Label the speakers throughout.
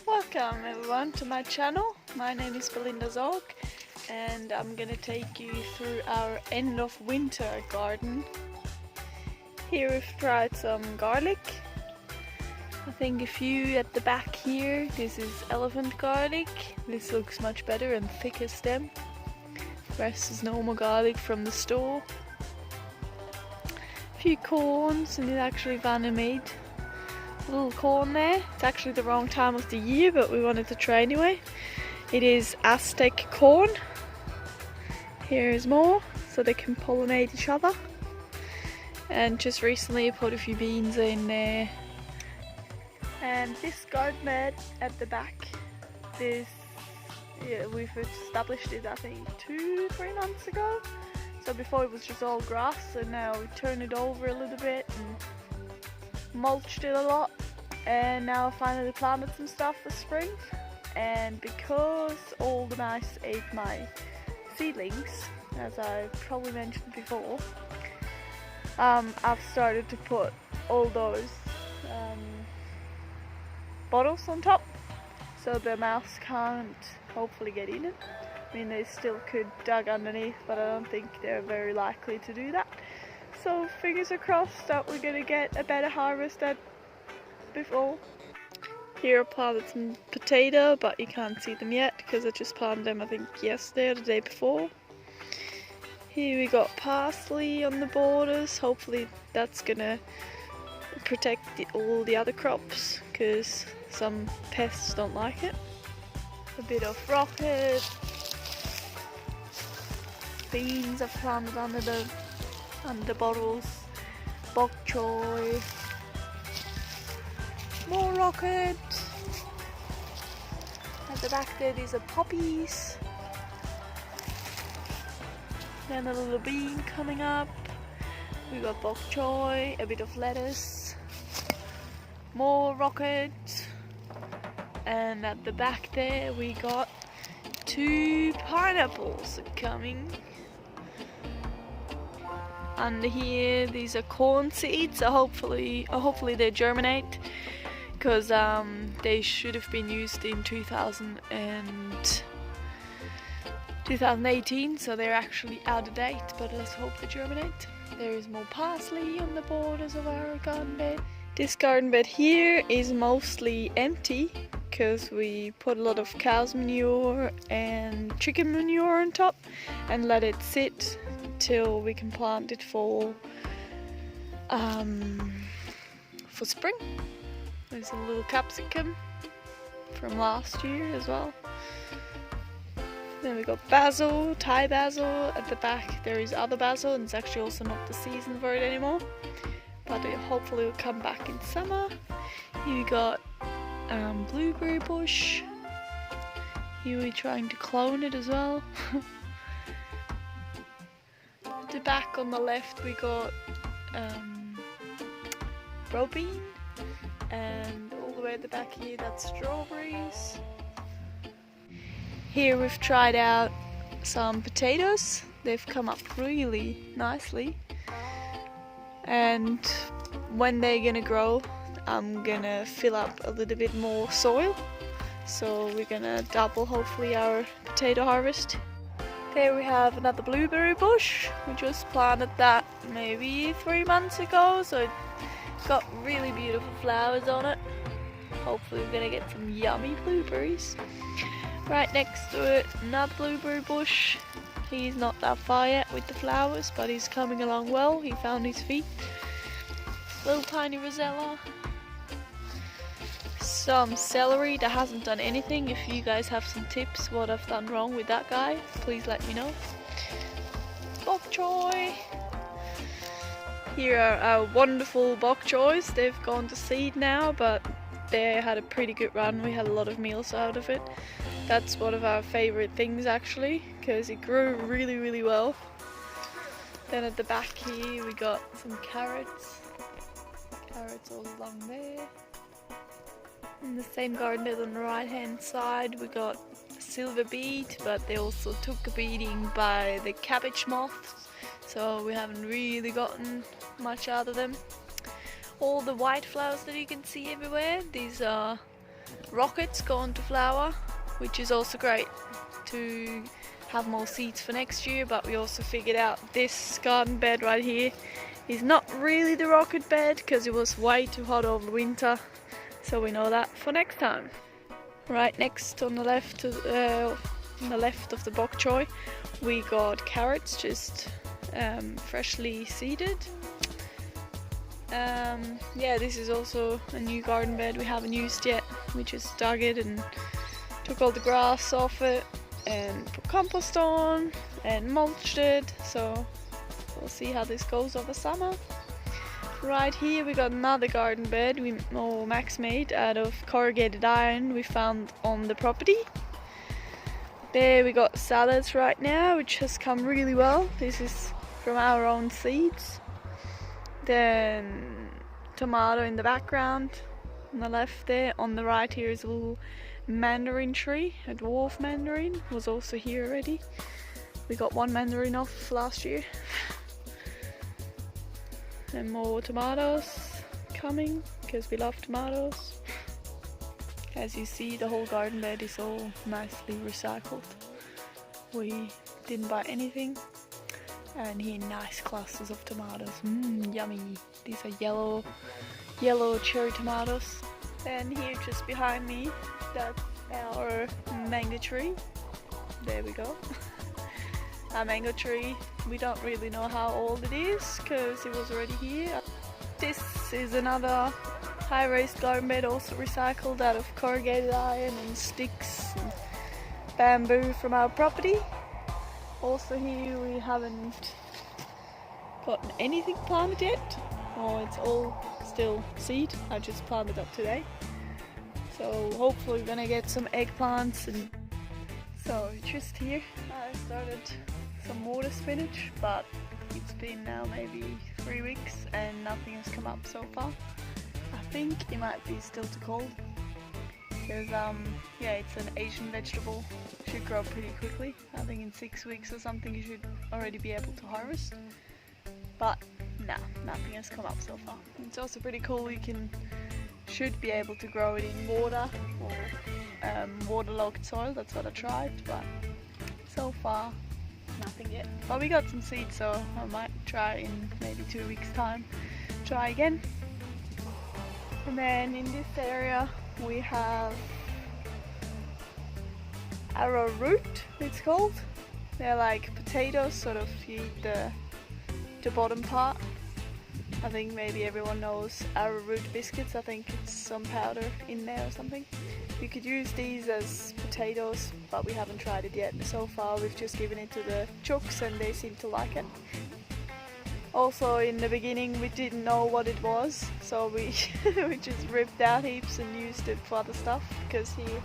Speaker 1: Welcome everyone to my channel. My name is Belinda Zog and I'm gonna take you through our end of winter garden. Here we've tried some garlic. I think a few at the back here. This is elephant garlic. This looks much better and thicker stem. The rest is normal garlic from the store. A few corns, and it's actually Vanna made. A little corn there. It's actually the wrong time of the year, but we wanted to try anyway. It is Aztec corn. Here is more, so they can pollinate each other. And just recently I put a few beans in there. And this garden bed at the back, we've established it I think 2-3 months ago. So before it was just all grass, and now we turned it over a little bit and mulched it a lot, and now I finally planted some stuff for spring. And because all the mice ate my seedlings, as I probably mentioned before, I've started to put all those bottles on top so the mouse can't hopefully get in it. I mean, they still could dug underneath, but I don't think they're very likely to do that. So fingers are crossed that we're gonna get a better harvest than before. Here I planted some potato, but you can't see them yet because I just planted them I think yesterday or the day before. Here we got parsley on the borders. Hopefully that's gonna protect all the other crops because some pests don't like it. A bit of rocket. Beans I've planted under the bottles. Bok choy. More rocket. At the back there, these are poppies. Then a little bean coming up. We got bok choy, a bit of lettuce. More rocket. And at the back there we got 2 pineapples coming. Under here, these are corn seeds, so hopefully they germinate, because they should have been used in 2018, so they're actually out of date, but let's hope they germinate. There is more parsley on the borders of our garden bed. This garden bed here is mostly empty because we put a lot of cow's manure and chicken manure on top and let it sit till we can plant it for spring. There's a little capsicum from last year as well. Then we got basil, Thai basil. At the back there is other basil, and it's actually also not the season for it anymore, but it hopefully will come back in summer. Here we got blueberry bush. Here we're trying to clone it as well. At the back on the left we got brow bean, and all the way at the back here that's strawberries. Here we've tried out some potatoes. They've come up really nicely, and when they're gonna grow I'm gonna fill up a little bit more soil, so we're gonna double hopefully our potato harvest. There we have another blueberry bush. We just planted that maybe 3 months ago, so it got really beautiful flowers on it. Hopefully we're gonna get some yummy blueberries. Right next to it, another blueberry bush. He's not that far yet with the flowers, but he's coming along well. He found his feet. Little tiny rosella. Some celery that hasn't done anything. If you guys have some tips what I've done wrong with that guy, please let me know. Bok choy. Here are our wonderful bok choys. They've gone to seed now, but they had a pretty good run. We had a lot of meals out of it. That's one of our favorite things actually, because it grew really well. Then at the back here we got some carrots. Carrots all along there. In the same garden bed on the right hand side we got silver beet, but they also took a beating by the cabbage moths, so we haven't really gotten much out of them. All the white flowers that you can see everywhere, these are rockets going to flower, which is also great to have more seeds for next year. But we also figured out this garden bed right here is not really the rocket bed because it was way too hot over winter, so we know that for next time. Right next on the left of the bok choy, we got carrots just freshly seeded. Yeah, this is also a new garden bed we haven't used yet. We just dug it and took all the grass off it and put compost on and mulched it, so we'll see how this goes over summer. Right here we got another garden bed Max made out of corrugated iron we found on the property. There we got salads right now, which has come really well. This is from our own seeds. Then tomato in the background on the left there. On the right here is a little mandarin tree, a dwarf mandarin, was also here already. We got one mandarin off last year. And more tomatoes coming because we love tomatoes. As you see, the whole garden bed is all nicely recycled. We didn't buy anything. And here, nice clusters of tomatoes. Yummy. These are yellow cherry tomatoes. And here, just behind me, that's our mango tree. There we go. Our mango tree. We don't really know how old it is because it was already here. This is another high-raised garden bed, also recycled out of corrugated iron and sticks and bamboo from our property. Also here we haven't gotten anything planted yet, it's all still seed. I just planted up today, so hopefully we're gonna get some eggplants. And so just here I started some water spinach, but it's been now maybe 3 weeks and nothing has come up so far. I think it might be still too cold because yeah, it's an Asian vegetable. It should grow pretty quickly. I think in 6 weeks or something you should already be able to harvest, but no, nothing has come up so far. It's also pretty cool, you should be able to grow it in water or waterlogged soil. That's what I tried, but so far nothing yet. But we got some seeds, so I might try in maybe 2 weeks time, try again. And then in this area we have arrowroot, it's called. They're like potatoes, sort of, you eat the bottom part. I think maybe everyone knows arrowroot biscuits. I think it's some powder in there or something. You could use these as potatoes, but we haven't tried it yet. So far we've just given it to the chooks and they seem to like it. Also in the beginning we didn't know what it was, so we we just ripped out heaps and used it for other stuff, because here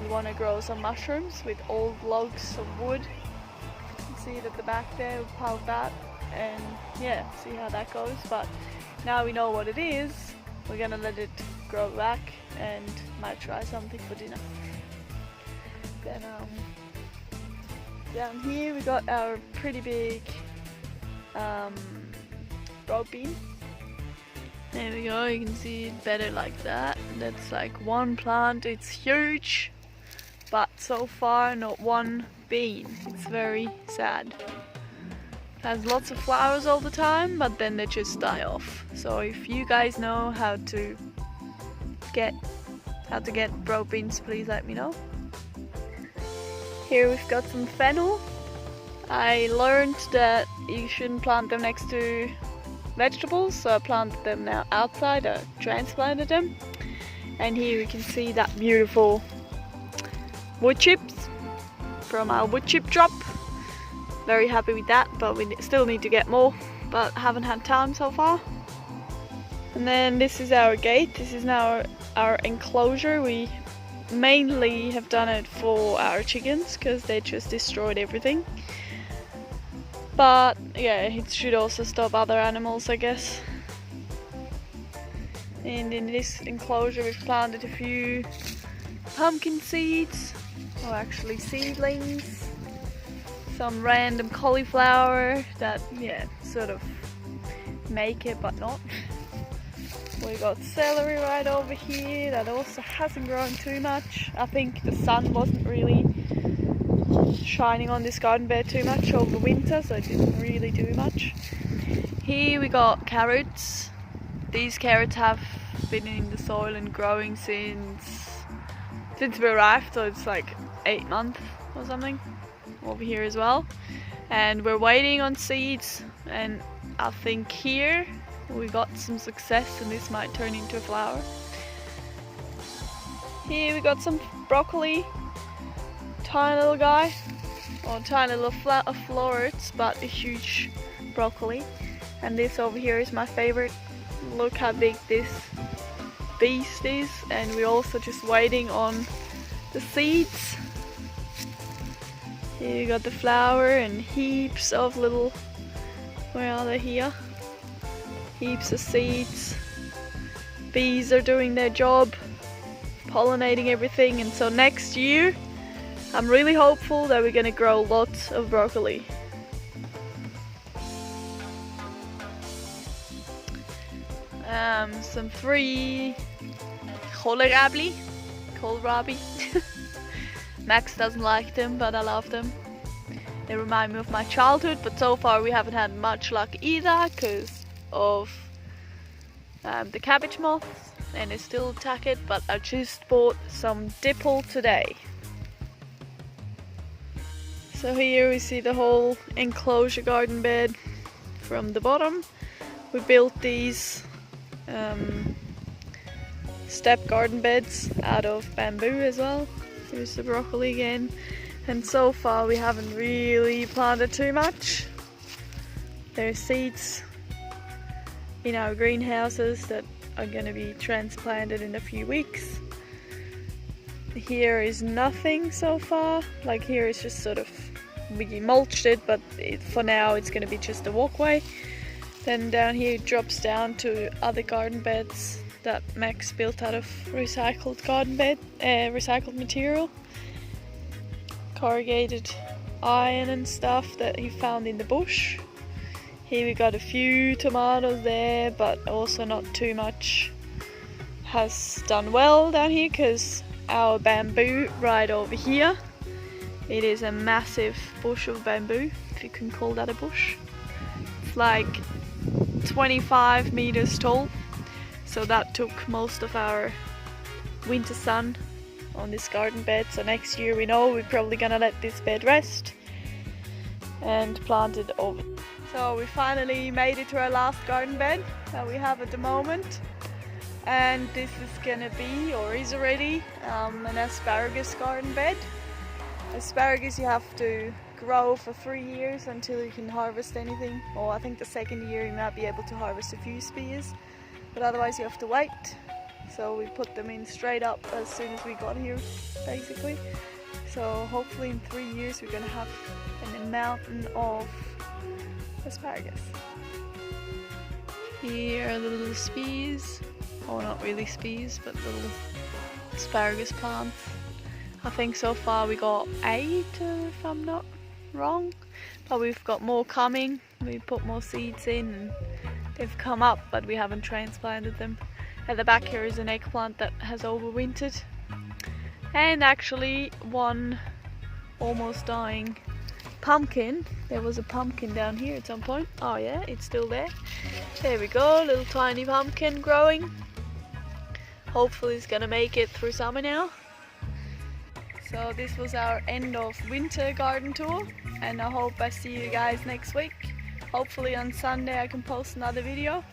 Speaker 1: we want to grow some mushrooms with old logs of wood. You can see it at the back there, we piled that, and yeah, see how that goes. But now we know what it is, we're gonna let it grow back and might try something for dinner. Then down here we got our pretty big broad bean. There we go, you can see it better like that. That's like one plant, it's huge, but so far not one bean. It's very sad. It has lots of flowers all the time, but then they just die off. So if you guys know how to get broad beans, please let me know. Here we've got some fennel. I learned that you shouldn't plant them next to vegetables, so I planted them now outside. I transplanted them, and here we can see that beautiful wood chips from our wood chip drop. Very happy with that, but we still need to get more, but haven't had time so far. And then this is our gate. This is now our enclosure. We mainly have done it for our chickens because they just destroyed everything. But yeah, it should also stop other animals, I guess. And in this enclosure we've planted a few pumpkin seeds, or actually seedlings, some random cauliflower that, yeah, sort of make it but not. We got celery right over here that also hasn't grown too much. I think the sun wasn't really shining on this garden bed too much over winter, so it didn't really do much. Here we got carrots. These carrots have been in the soil and growing since we arrived, so it's like 8 months or something over here as well. And we're waiting on seeds, and I think here we got some success and this might turn into a flower. Here we got some broccoli, tiny little guy, or tiny little florets, but a huge broccoli. And this over here is my favorite. Look how big this beast is, and we're also just waiting on the seeds. Here you got the flower and heaps of little, where are they here? Heaps of seeds. Bees are doing their job, pollinating everything, and so next year I'm really hopeful that we're gonna grow lots of broccoli. Some free kohlrabi. Max doesn't like them, but I love them. They remind me of my childhood, but so far we haven't had much luck either because of the cabbage moths, and they still attack it. But I just bought some dipple today. So here we see the whole enclosure garden bed from the bottom. We built these step garden beds out of bamboo as well. Here's the broccoli again, and so far we haven't really planted too much. There's seeds in our greenhouses that are going to be transplanted in a few weeks. Here is nothing so far. Like here it's just sort of, we mulched it, but for now it's going to be just a walkway. Then down here it drops down to other garden beds that Max built out of recycled recycled material, corrugated iron and stuff that he found in the bush. Here we got a few tomatoes there, but also not too much has done well down here because our bamboo right over here, it is a massive bush of bamboo, if you can call that a bush. It's like 25 meters tall, so that took most of our winter sun on this garden bed. So next year we know we're probably gonna let this bed rest and plant it over. So we finally made it to our last garden bed that we have at the moment, and this is gonna be, or is already, an asparagus garden bed. Asparagus you have to grow for 3 years until you can harvest anything, or I think the second year you might be able to harvest a few spears, but otherwise you have to wait. So we put them in straight up as soon as we got here, basically. So hopefully in 3 years we're gonna have a mountain of asparagus. Here are the little spears, or not really spears, but little asparagus plants. I think so far we got 8, if I'm not wrong, but we've got more coming. We put more seeds in and they've come up, but we haven't transplanted them. At the back here is an eggplant that has overwintered, and actually one almost dying pumpkin. There was a pumpkin down here at some point. Oh yeah, it's still there. There we go, little tiny pumpkin growing. Hopefully it's gonna make it through summer now. So this was our end of winter garden tour, and I hope I see you guys next week. Hopefully on Sunday I can post another video.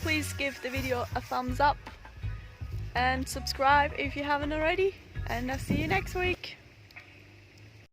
Speaker 1: Please give the video a thumbs up and subscribe if you haven't already, and I'll see you next week.